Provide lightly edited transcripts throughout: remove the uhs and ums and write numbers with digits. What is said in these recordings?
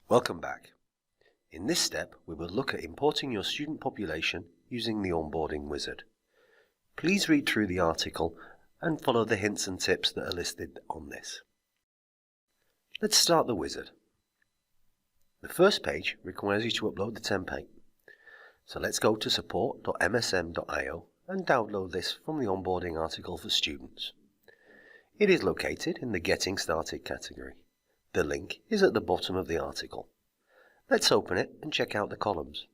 Welcome back. In this step, we will look at importing your student population using the onboarding wizard. Please read through the article and follow the hints and tips that are listed on this. Let's start the wizard. The first page requires you to upload the template. So let's go to support.msm.io and download this from the onboarding article for students. It is located in the Getting Started category. The link is at the bottom of the article. Let's open it and check out the columns.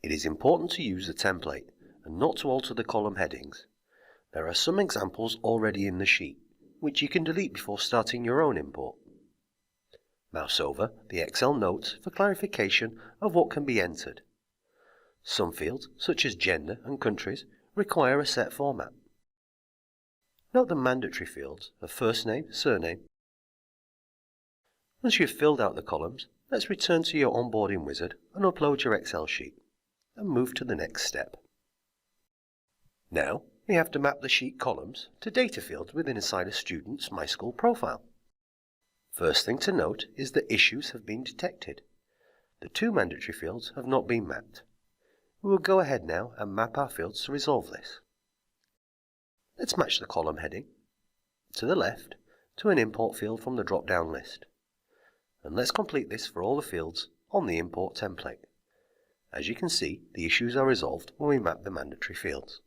It is important to use the template and not to alter the column headings. There are some examples already in the sheet, which you can delete before starting your own import. Mouse over the Excel notes for clarification of what can be entered. Some fields, such as gender and countries, require a set format. Note the mandatory fields of first name, surname. Once you've filled out the columns, let's return to your onboarding wizard and upload your Excel sheet, and move to the next step. Now, we have to map the sheet columns to data fields within inside a student's MySchool profile. First thing to note is that issues have been detected. The two mandatory fields have not been mapped. We will go ahead now and map our fields to resolve this. Let's match the column heading to the left to an import field from the drop-down list. And let's complete this for all the fields on the import template. As you can see, the issues are resolved when we map the mandatory fields.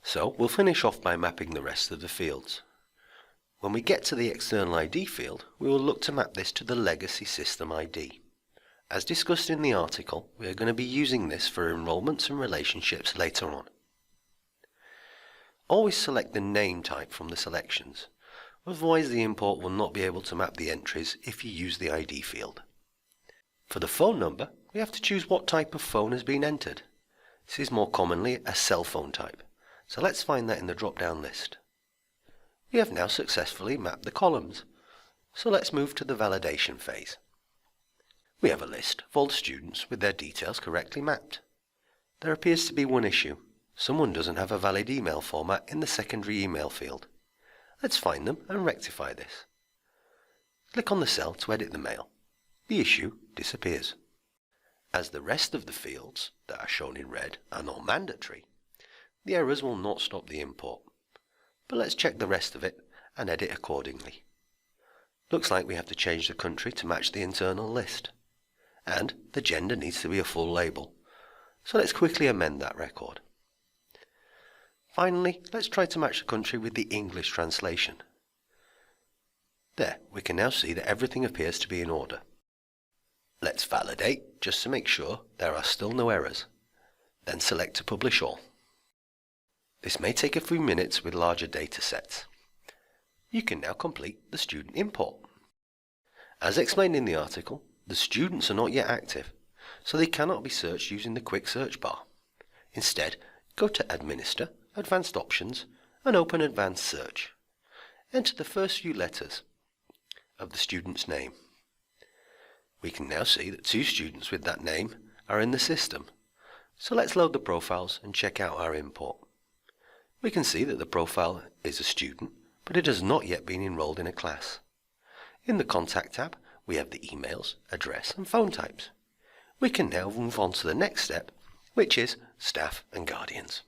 So we'll finish off by mapping the rest of the fields. When we get to the external ID field, we will look to map this to the legacy system ID. As discussed in the article, we are going to be using this for enrollments and relationships later on. Always select the name type from the selections. Otherwise, the import will not be able to map the entries if you use the ID field. For the phone number, we have to choose what type of phone has been entered. This is more commonly a cell phone type, so let's find that in the drop-down list. We have now successfully mapped the columns, so let's move to the validation phase. We have a list of all the students with their details correctly mapped. There appears to be one issue. Someone doesn't have a valid email format in the secondary email field. Let's find them and rectify this. Click on the cell to edit the mail. The issue disappears. As the rest of the fields that are shown in red are not mandatory, the errors will not stop the import. But let's check the rest of it and edit accordingly. Looks like we have to change the country to match the internal list. And the gender needs to be a full label. So let's quickly amend that record. Finally, let's try to match the country with the English translation. There, we can now see that everything appears to be in order. Let's validate just to make sure there are still no errors. Then select to publish all. This may take a few minutes with larger data sets. You can now complete the student import. As explained in the article, the students are not yet active, so they cannot be searched using the quick search bar. Instead, go to Administer, Advanced Options, and open Advanced Search. Enter the first few letters of the student's name. We can now see that two students with that name are in the system. So let's load the profiles and check out our import. We can see that the profile is a student, but it has not yet been enrolled in a class. In the Contact tab, we have the emails, address, and phone types. We can now move on to the next step, which is Staff and Guardians.